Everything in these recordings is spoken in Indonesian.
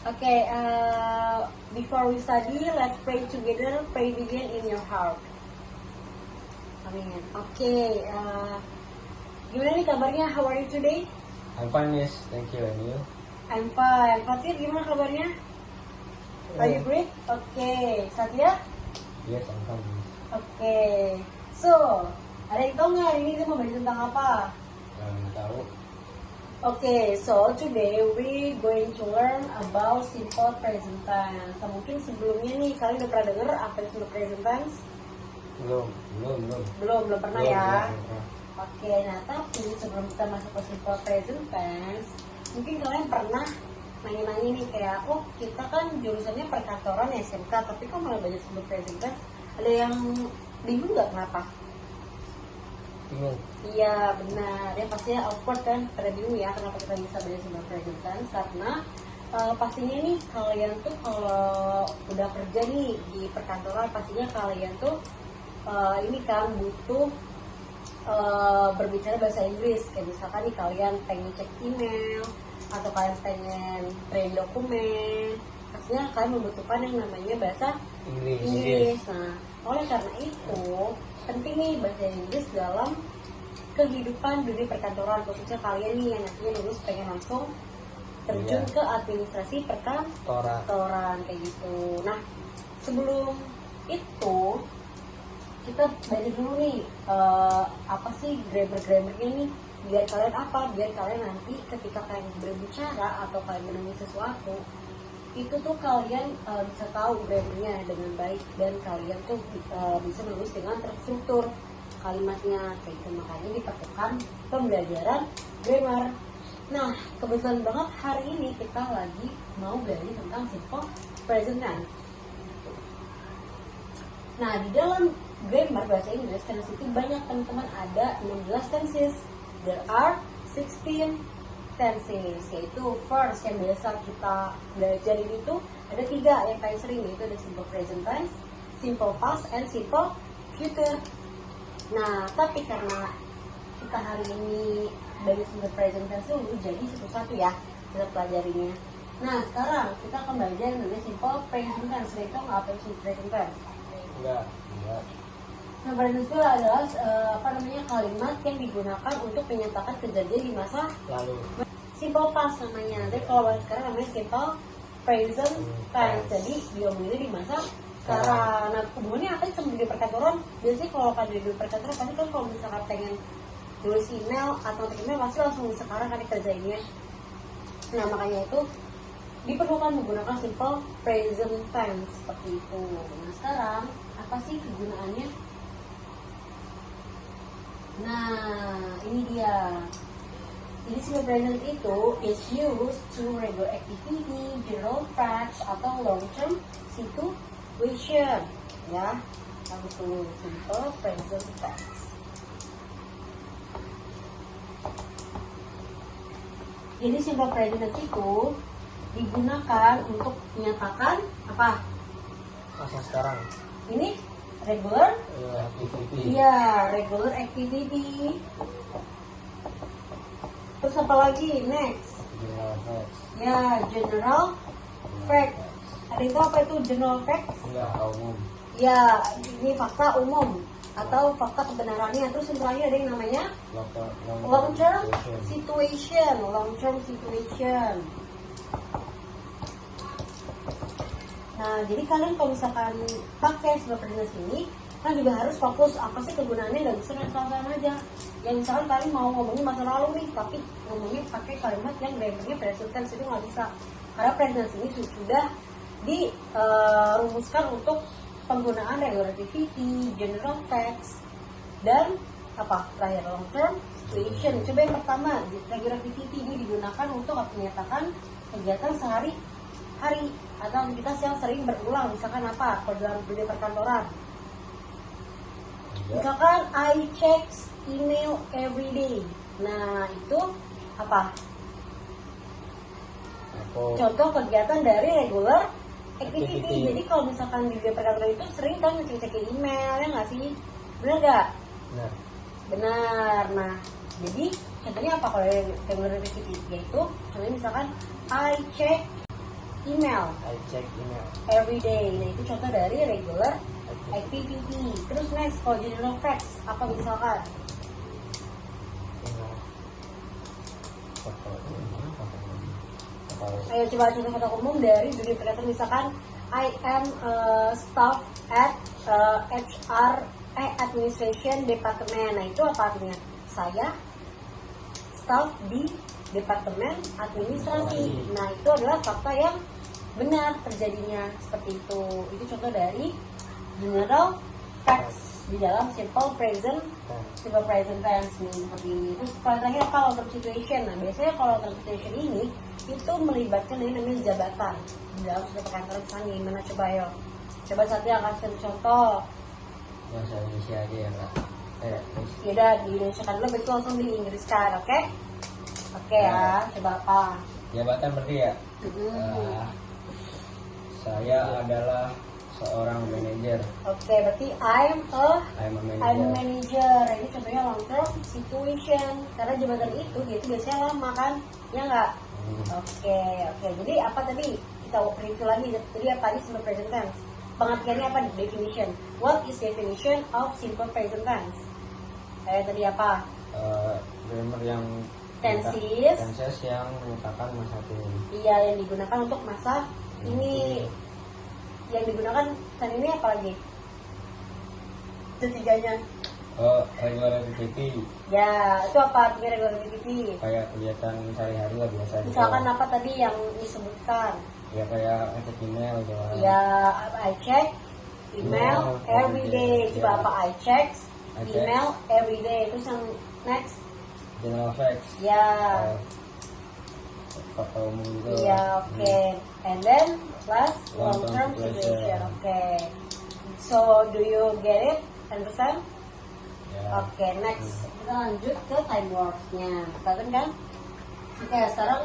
Okay, before we study, let's pray together. Pray begin in your heart. Amin. Okay, gimana nih kabarnya? How are you today? I'm fine, yes. Thank you. And you? I'm fine. Fatir, gimana kabarnya? Are you great? Okay, Satya? Yes, I'm fine. Yes. Okay, so ada yang tahu nggak ini kita mau bahas tentang apa? Tahu. Okay, so today we going to learn about simple present tense. So, mungkin sebelumnya nih kalian udah pernah denger apa itu simple present tense? Belum pernah ya. Oke, nah tapi sebelum kita masuk ke simple present tense, mungkin kalian pernah nanya-nanya nih kayak, oh kita kan jurusannya perkantoran ya SMK, tapi kok malah banyak simple present tense? Ada yang bingung nggak kenapa? Bingung. Iya benar, ya pastinya of course kan pada bingung ya kenapa kita bisa belajar simple present tense, karena pastinya nih kalian tuh kalau udah kerja nih di perkantoran pastinya kalian tuh ini kan butuh berbicara bahasa Inggris. Kayak misalkan nih kalian pengen cek email atau kalian pengen print dokumen, pastinya kalian membutuhkan yang namanya bahasa Inggris. Nah oleh karena itu penting nih bahasa Inggris dalam kehidupan dunia perkantoran, khususnya kalian nih yang nantinya lulus pengen langsung terjun ke administrasi perkantoran kayak gitu. Nah sebelum itu kita belajar dulu nih apa sih grammar-grammarnya nih, biar kalian nanti ketika kalian berbicara atau kalian menemui sesuatu itu tuh kalian bisa tahu grammarnya dengan baik dan kalian tuh bisa menulis dengan terstruktur kalimatnya kayak gitu. Makanya diperlukan pembelajaran grammar. Nah kebetulan banget hari ini kita lagi mau belajar tentang simple present tense. Nah di dalam grammar bahasa Inggris tense itu banyak teman-teman, ada 16 tenses. There are 16 tenses, yaitu first yang biasa kita belajar ini tuh ada 3 yang paling sering, yaitu ada simple present tense, simple past, and simple future. Nah tapi karena kita hari ini belajar simple present tense dulu, jadi satu-satu ya kita pelajarinya. Nah sekarang kita akan belajar namanya simple present tense. Itu apa itu simple present tense? Enggak. Nah, present tense adalah kalimat yang digunakan untuk menyatakan kejadian di masa lalu. Simple past namanya. Nanti kalau sekarang namanya simple present tense. Jadi diomongin di masa sekarang. Nah, hubungannya apa sih sama dunia perkantoran? Biasanya kalau kan di dunia perkantoran pasti kan kalau misalkan pengen tulis email atau email pasti langsung sekarang kan dikerjainnya. Nah, makanya itu diperlukan menggunakan simple present tense seperti itu. Nah, sekarang apa sih kegunaannya? Nah, ini dia. Jadi simple present itu is used to regular activity, general facts, atau long term situation. Ya, langsung tulis simple present tense. Jadi simple present tense itu digunakan untuk menyatakan apa? Masa sekarang. Ini regular Activity. iya, regular activity. Terus apa lagi? Next. General facts. Ya, general fact. Ada itu apa itu general facts? Enggak umum. Ya, ini fakta umum atau fakta kebenarannya. Terus yang terakhir ada yang namanya long term situation. Long term situation. Nah, jadi kalian kalau misalkan pakai simple present tense ini, kan juga harus fokus apa sih kegunaannya, nggak bisa asal-asalan aja. Yang misalkan kalian mau ngomongin masa lalu nih, tapi ngomongin pakai kalimat yang grammarnya present tense itu nggak bisa. Karena present tense ini sudah dirumuskan untuk penggunaan regular activity, general facts, dan apa terakhir long term situation. Coba yang pertama, regular activity ini digunakan untuk menyatakan kegiatan sehari-hari atau aktivitas yang sering berulang. Misalkan apa? Kalau dalam dunia perkantoran, misalkan I check email every day. Nah itu apa? Contoh kegiatan dari regular activity. Jadi kalau misalkan di dunia perkantoran itu sering kan ngecek email, ya nggak sih? Benar nggak? Benar. Nah jadi contohnya apa kalau regular activity? Yaitu contohnya misalkan I check email I check email. every day. Nah itu contoh dari regular activity. Terus next, kalau general facts apa misalkan? Email. Foto. Foto. Ayo coba contoh kata umum dari dunia pendidikan, misalkan I am a staff at HR administration department. Nah itu apa artinya? Saya staff di departemen administrasi. Nah itu adalah fakta yang benar terjadinya seperti itu. Itu contoh dari general facts di dalam simple present tense nih, seperti ini. Terus terakhir apa, long term situation. Nah biasanya kalau long term situation ini itu melibatkan yang namanya jabatan di dalam suatu perkantoran. Misalnya gimana, coba ayo, coba Satya kasih contoh. Bahasa Indonesia aja ya Kak. Yaudah di Indonesia kan dulu, betul langsung di Inggris kan, oke? Oke ya, coba apa? Jabatan berarti ya. Saya adalah seorang manajer. Oke, berarti I'm a manager. manager. Ini contohnya long term situation. Karena jabatan itu dia itu biasanya lama kan, ya nggak? Oke. Jadi apa tadi? Kita review lagi. Jadi apa ini simple present tense? Pengertiannya apa? Definition. What is definition of simple present tense? Tadi apa? Grammar yang Tenses yang menyatakan masa kini. Iya, yang digunakan untuk masa ini. Yang digunakan kan ini apa lagi? Ketiganya. Regular activity. Ya, itu apa artinya regular activity? Kayak kegiatan sehari-hari lah biasa. Misalkan apa tadi yang disebutkan? Ya kayak ngecek email gitu. Ya, I check email every day. Coba apa? I check email every day. Terus yang next? General facts. Ya. Fakta umum juga. Iya, oke. And then last long term situation. Oke. So do you get it? Understand? Ya. Oke, next kita lanjut ke time works-nya. Kelihatan kan? Oke, sekarang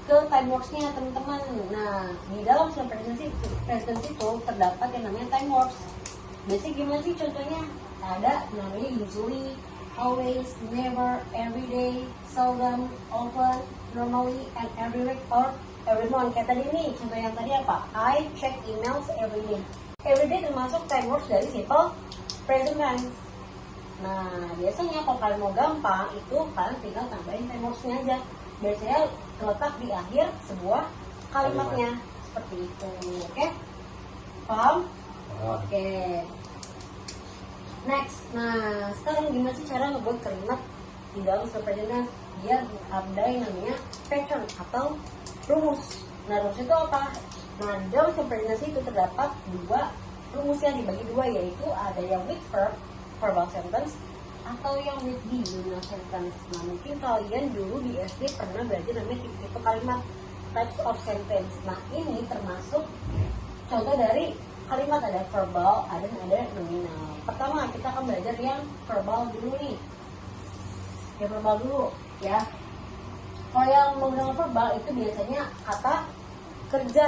ke time works-nya teman-teman. Nah, di dalam presence itu terdapat yang namanya time works. Biasanya gimana sih contohnya? Ada namanya usually, always, never, every day, seldom, often, normally, and every week or every month. Kayak tadi nih, contoh yang tadi apa? I check emails every day. Every day termasuk time works dari simple present tense. Nah, biasanya kalau kalian mau gampang, itu kalian tinggal tambahin time works-nya aja. Biasanya terletak di akhir sebuah kalimatnya. Seperti itu, oke? Paham? Oke. Next, nah sekarang gimana sih cara ngebuat kalimat di dalam simple present tense biar ada yang namanya pattern atau rumus. Nah rumus itu apa? Nah di dalam simple present tense itu terdapat dua rumus yang dibagi dua, yaitu ada yang with verb, verbal sentence, atau yang with be, nominal sentence. Nah mungkin kalian dulu di SD pernah belajar namanya tipe kalimat, types of sentence. Nah ini termasuk contoh dari kalimat, ada verbal, ada nominal. Pertama kita akan belajar yang verbal dulu nih. Yang verbal dulu ya. Kalau yang menggunakan verbal itu biasanya kata kerja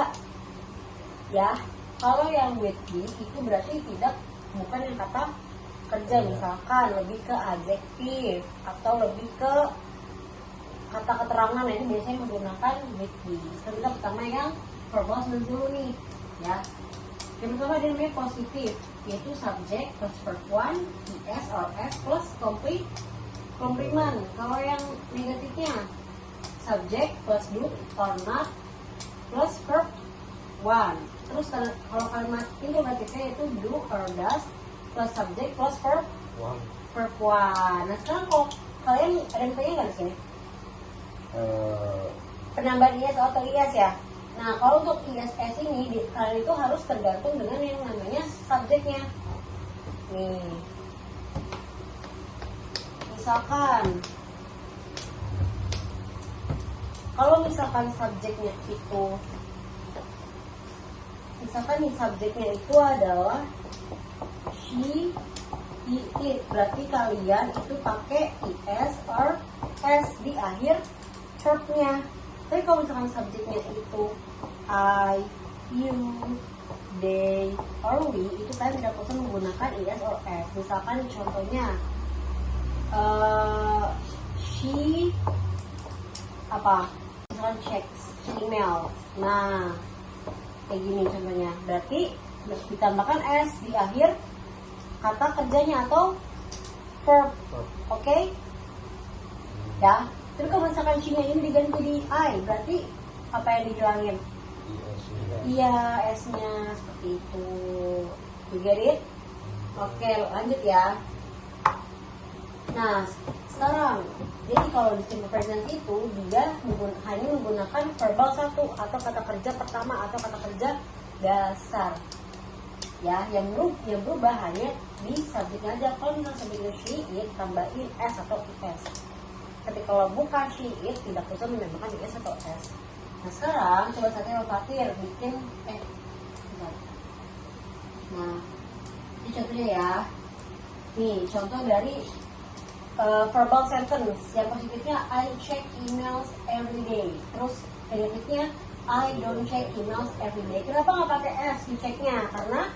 ya. Kalau yang with be itu berarti bukan yang kata kerja, misalkan lebih ke adjektif atau lebih ke kata keterangan. Nah, ini biasanya menggunakan with be. Sekarang kita pertama yang verbal dulu nih ya. Yang pertama dia namanya positif, yaitu subject plus verb 1, is or s plus complement. Kalau yang negatifnya subject plus do or not plus verb 1. Terus kalau kalimat interrogatifnya itu do or does plus subject plus verb 1. Nah sekarang kalau kalian ada yang tanya nggak di sini? Penambahan is atau is ya? Nah, kalau untuk ISS ini, kalian itu harus tergantung dengan yang namanya subjeknya. Nih, misalkan, kalau misalkan subjeknya itu, subjeknya itu adalah she, he, it. Berarti kalian itu pakai is or s di akhir verbnya. Tapi kalau misalkan subjeknya itu I, you, they, or we, itu kalian tidak perlu menggunakan is or s. Misalkan contohnya she misalkan checks email. Nah kayak gini contohnya. Berarti ditambahkan s di akhir kata kerjanya atau verb. Oke? Ya. Terus kalau misalkan she-nya ini diganti di I, berarti apa yang dihilangin? Iya, S-nya seperti itu. You get it? Oke, lanjut ya. Nah, sekarang, jadi kalau di simple present itu dia hanya menggunakan verbal satu atau kata kerja pertama atau kata kerja dasar. Ya, yang berubah hanya di subjeknya aja. Kalau misalnya subjeknya she, it, tambahin s atau is. Ketika kalau bukan she, it, tidak usah menambahkan is atau s. Nah sekarang coba saya Fatir bikin bentar. Nah ini contohnya ya. Nih contoh dari verbal sentence. Yang positifnya I check emails every day. Terus negatifnya I don't check emails every day. Kenapa nggak pakai s di checknya? Karena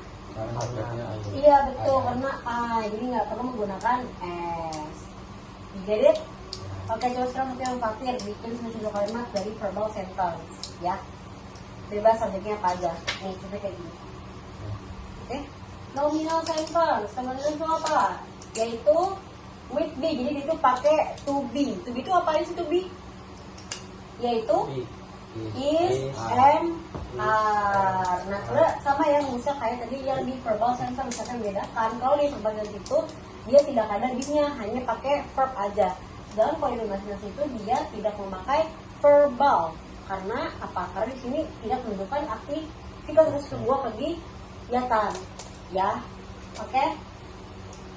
iya betul, karena I, jadi nggak perlu menggunakan s. You get it? Oke, coba sekarang yang Fatir bikin sesuatu kalimat dari verbal sentence, ya. Bebas subjeknya apa aja. Nih, coba kayak gini. Oke, nominal sentence, teman-teman itu apa? Yaitu with be, jadi itu pakai to be. To be itu apa sih to be? Yaitu is, am, are. Nah, sama yang bisa kayak tadi yang di verbal sentence, misalkan bedakan. Kalau di verbal sentence itu dia tidak ada be-nya, hanya pakai verb aja. Dalam polynomial itu dia tidak memakai verbal karena apa? Karena di sini tidak menunjukkan aktivitas sebuah kegiatan, ya. Oke.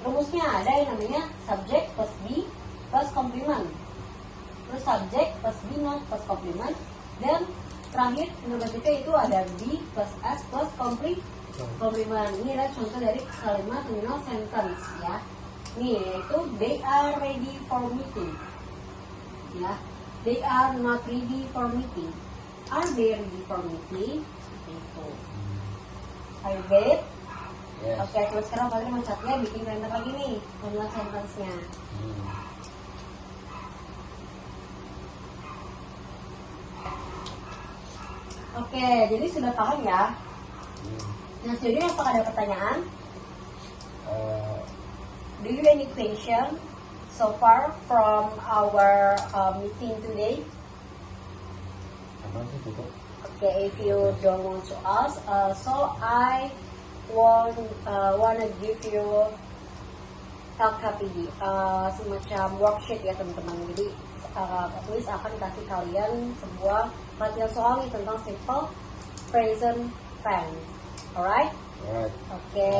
Rumusnya ada yang namanya subject plus be plus complement. Terus subject plus be not plus complement, dan terakhir negatifnya itu ada be plus s plus complement. Ini adalah contoh dari kalimat nominal sentence, ya. Nih, yaitu they are ready for meeting. Ya, they are not ready for meeting. Are they ready for meeting? Itu. Are you get it? Yes. Oke, terus sekarang kalian mencatnya bikin render lagi nih, nominal sentence-nya. Oke, jadi sudah paham ya? Nah, jadi apakah ada pertanyaan? Do you have any question so far from our meeting today? Okay, if you don't want to ask, so I wanna give you LKPD, semacam worksheet ya teman-teman. Jadi tulis akan kasih kalian sebuah latihan soal nih tentang simple present tense. Alright? Alright. Oke,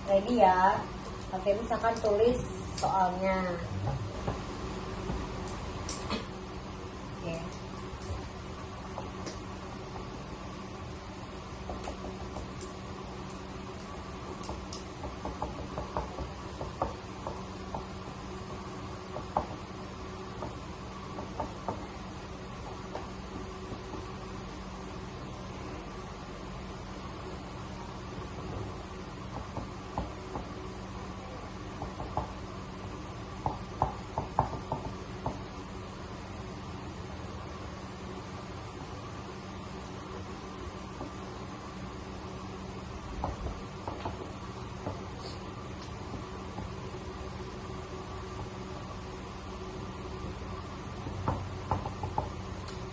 ready ya? Oke, misalkan tulis soalnya. Oke.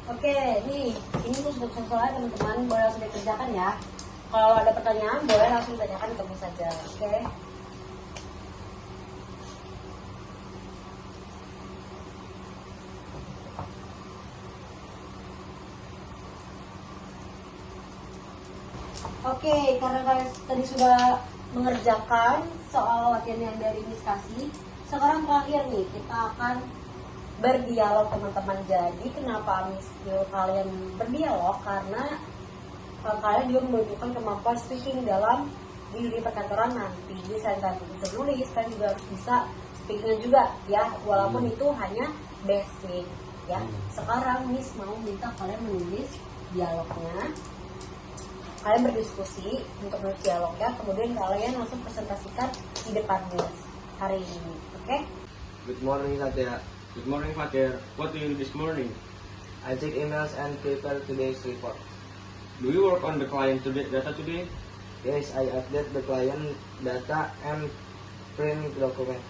Oke, nih ini tuh sudah selesai teman-teman, boleh langsung dikerjakan ya. Kalau ada pertanyaan boleh langsung ditanyakan ke kamu saja, oke? Oke, karena kalian tadi sudah mengerjakan soal latihan yang dari Miss kasih, sekarang terakhir nih kita akan berdialog teman-teman. Jadi kenapa Miss nyuruh kalian berdialog? Karena kalian juga membutuhkan kemampuan speaking dalam di perkantoran nanti. Jadi selain kalian bisa nulis, kalian juga harus bisa speaking juga ya, walaupun itu hanya basic ya. Sekarang Miss mau minta kalian menulis dialognya. Kalian berdiskusi untuk menulis dialognya, kemudian kalian langsung presentasikan di depan Miss hari ini, oke? Good morning, Satya. Good morning, Fatir. What do you do this morning? I check emails and prepare today's report. Do you work on the client data today? Yes, I update the client data and print documents.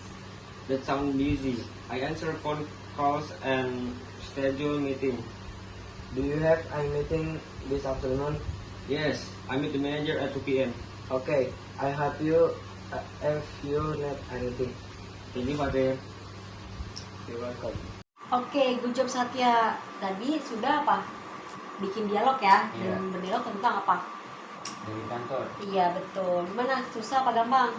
That sounds busy. I answer phone calls and schedule meeting. Do you have a meeting this afternoon? Yes, I meet the manager at 2 p.m. Okay, I help you if you need anything. Thank you, Fatih. You're welcome. Oke, good job Satya. Tadi sudah apa? Bikin dialog ya. Iya. Dan berdialog tentang apa? Dari kantor. Iya betul. Gimana? Susah apa gampang?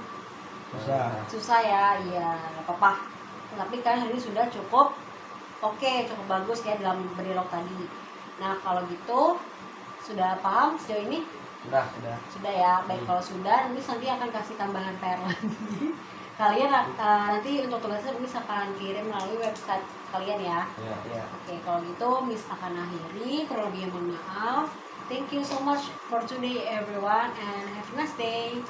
Susah. Susah ya. Iya, nggak apa-apa. Tapi kalian hari ini sudah cukup oke, cukup bagus ya dalam berdialog tadi. Nah kalau gitu sudah paham sejauh ini? Sudah. Sudah ya. Baik kalau sudah, nanti akan kasih tambahan PR lagi. Kalian nanti untuk tugasnya Miss akan kirim melalui website kalian ya. Iya. Oke, kalau gitu Miss akan akhiri. Kurang lebihnya mohon maaf. Thank you so much for today everyone and have a nice day.